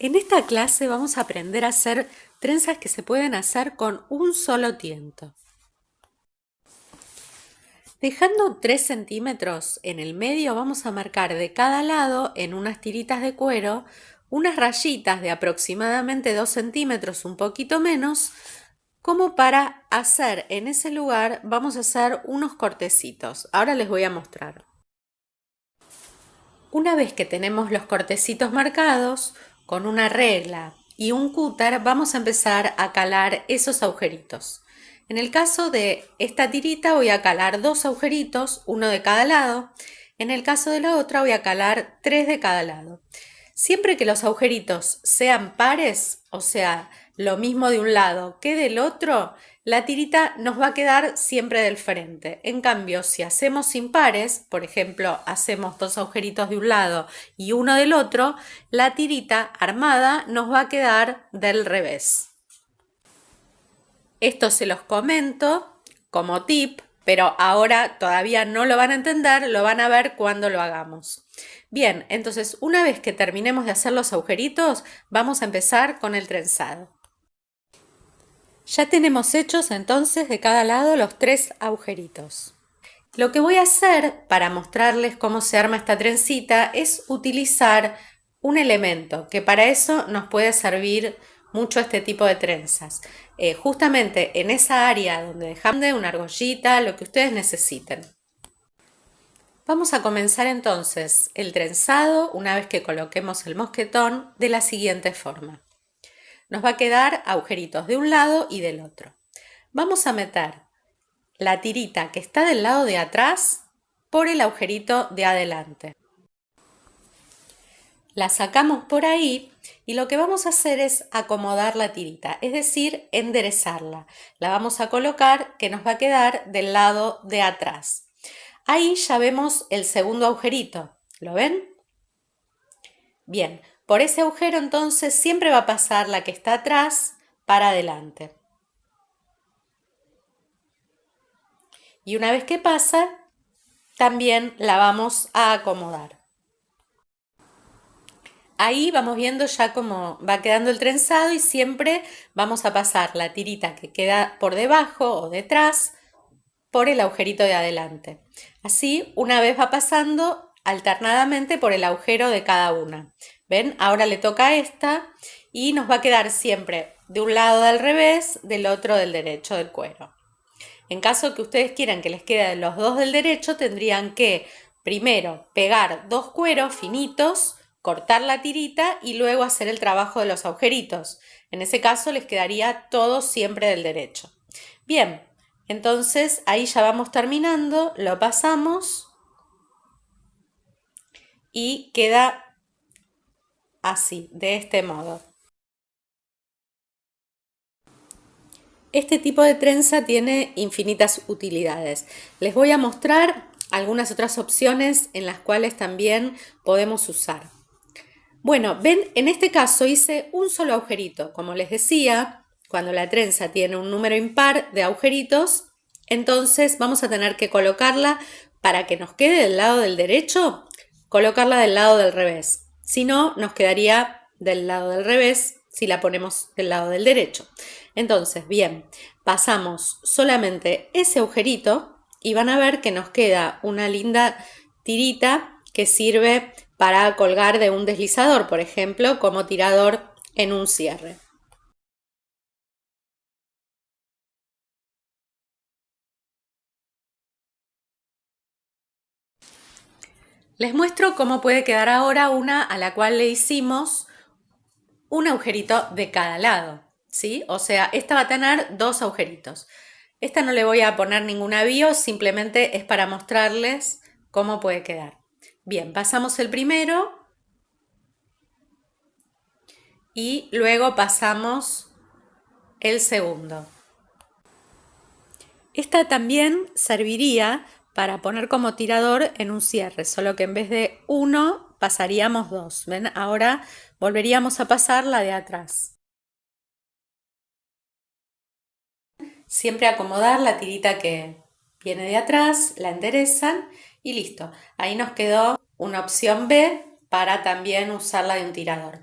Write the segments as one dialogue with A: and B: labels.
A: En esta clase vamos a aprender a hacer trenzas que se pueden hacer con un solo tiento. Dejando 3 centímetros en el medio vamos a marcar de cada lado en unas tiritas de cuero unas rayitas de aproximadamente 2 centímetros, un poquito menos, como para hacer en ese lugar vamos a hacer unos cortecitos. Ahora les voy a mostrar. Una vez que tenemos los cortecitos marcados, con una regla y un cúter vamos a empezar a calar esos agujeritos. En el caso de esta tirita voy a calar 2 agujeritos, uno de cada lado. En el caso de la otra voy a calar 3 de cada lado. Siempre que los agujeritos sean pares, o sea, lo mismo de un lado que del otro, la tirita nos va a quedar siempre del frente. En cambio, si hacemos impares, por ejemplo, hacemos 2 agujeritos de un lado y uno del otro, la tirita armada nos va a quedar del revés. Esto se los comento como tip, pero ahora todavía no lo van a entender, lo van a ver cuando lo hagamos. Bien, entonces una vez que terminemos de hacer los agujeritos, vamos a empezar con el trenzado. Ya tenemos hechos entonces de cada lado los 3 agujeritos. Lo que voy a hacer para mostrarles cómo se arma esta trencita es utilizar un elemento que para eso nos puede servir mucho este tipo de trenzas. Justamente en esa área donde dejamos una argollita, lo que ustedes necesiten. Vamos a comenzar entonces el trenzado una vez que coloquemos el mosquetón de la siguiente forma. Nos va a quedar agujeritos de un lado y del otro. Vamos a meter la tirita que está del lado de atrás por el agujerito de adelante. La sacamos por ahí y lo que vamos a hacer es acomodar la tirita, es decir, enderezarla. La vamos a colocar que nos va a quedar del lado de atrás. Ahí ya vemos el segundo agujerito, ¿lo ven? Bien, por ese agujero entonces siempre va a pasar la que está atrás para adelante. Y una vez que pasa, también la vamos a acomodar. Ahí vamos viendo ya cómo va quedando el trenzado y siempre vamos a pasar la tirita que queda por debajo o detrás por el agujerito de adelante. Así una vez va pasando alternadamente por el agujero de cada una. ¿Ven? Ahora le toca a esta y nos va a quedar siempre de un lado del revés, del otro del derecho del cuero. En caso que ustedes quieran que les quede los dos del derecho, tendrían que primero pegar 2 cueros finitos, cortar la tirita y luego hacer el trabajo de los agujeritos. En ese caso les quedaría todo siempre del derecho. Bien, entonces ahí ya vamos terminando, lo pasamos y queda así, de este modo. Este tipo de trenza tiene infinitas utilidades. Les voy a mostrar algunas otras opciones en las cuales también podemos usar. Bueno, ven, en este caso hice un solo agujerito. Como les decía, cuando la trenza tiene un número impar de agujeritos, entonces vamos a tener que colocarla para que nos quede del lado del derecho, colocarla del lado del revés. Si no, nos quedaría del lado del revés si la ponemos del lado del derecho. Entonces, bien, pasamos solamente ese agujerito y van a ver que nos queda una linda tirita que sirve para colgar de un deslizador, por ejemplo, como tirador en un cierre. Les muestro cómo puede quedar ahora una a la cual le hicimos un agujerito de cada lado, ¿sí? O sea, esta va a tener 2 agujeritos. Esta no le voy a poner ningún avío, simplemente es para mostrarles cómo puede quedar. Bien, pasamos el primero y luego pasamos el segundo. Esta también serviría para poner como tirador en un cierre, solo que en vez de 1 pasaríamos 2. ¿Ven? Ahora volveríamos a pasar la de atrás. Siempre acomodar la tirita que viene de atrás, la enderezan y listo. Ahí nos quedó una opción B para también usarla de un tirador.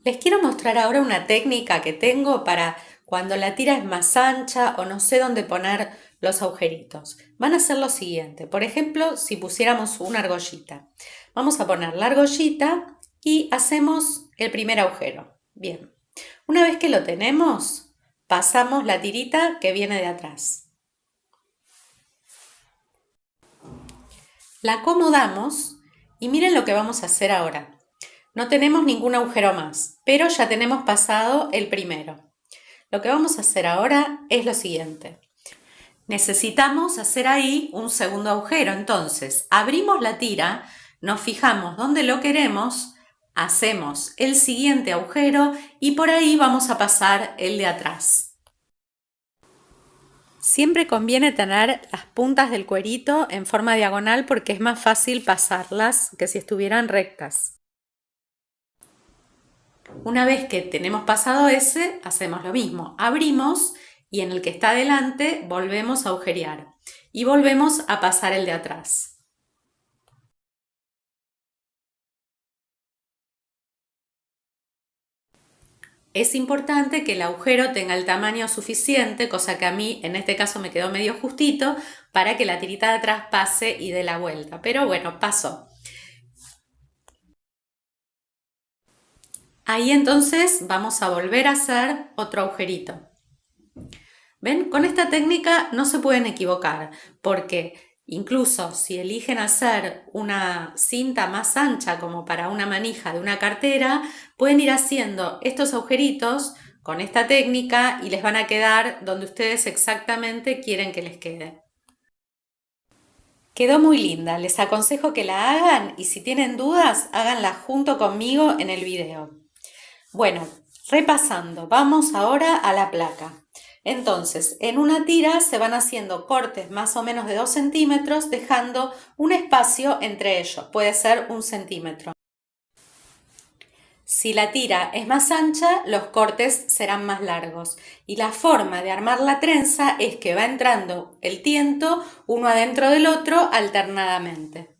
A: Les quiero mostrar ahora una técnica que tengo para cuando la tira es más ancha o no sé dónde poner los agujeritos. Van a hacer lo siguiente. Por ejemplo, si pusiéramos una argollita. Vamos a poner la argollita y hacemos el primer agujero. Bien. Una vez que lo tenemos, pasamos la tirita que viene de atrás. La acomodamos y miren lo que vamos a hacer ahora. No tenemos ningún agujero más, pero ya tenemos pasado el primero. Lo que vamos a hacer ahora es lo siguiente. Necesitamos hacer ahí un segundo agujero, entonces abrimos la tira, nos fijamos dónde lo queremos, hacemos el siguiente agujero y por ahí vamos a pasar el de atrás. Siempre conviene tener las puntas del cuerito en forma diagonal porque es más fácil pasarlas que si estuvieran rectas. Una vez que tenemos pasado ese, hacemos lo mismo. Abrimos y en el que está delante volvemos a agujerear y volvemos a pasar el de atrás. Es importante que el agujero tenga el tamaño suficiente, cosa que a mí en este caso me quedó medio justito, para que la tirita de atrás pase y dé la vuelta. Pero bueno, pasó. Ahí entonces vamos a volver a hacer otro agujerito. ¿Ven? Con esta técnica no se pueden equivocar, porque incluso si eligen hacer una cinta más ancha como para una manija de una cartera, pueden ir haciendo estos agujeritos con esta técnica y les van a quedar donde ustedes exactamente quieren que les quede. Quedó muy linda, les aconsejo que la hagan y si tienen dudas, háganla junto conmigo en el video. Bueno, repasando, vamos ahora a la placa. Entonces, en una tira se van haciendo cortes más o menos de 2 centímetros, dejando un espacio entre ellos, puede ser 1 centímetro. Si la tira es más ancha, los cortes serán más largos. Y la forma de armar la trenza es que va entrando el tiento uno adentro del otro alternadamente.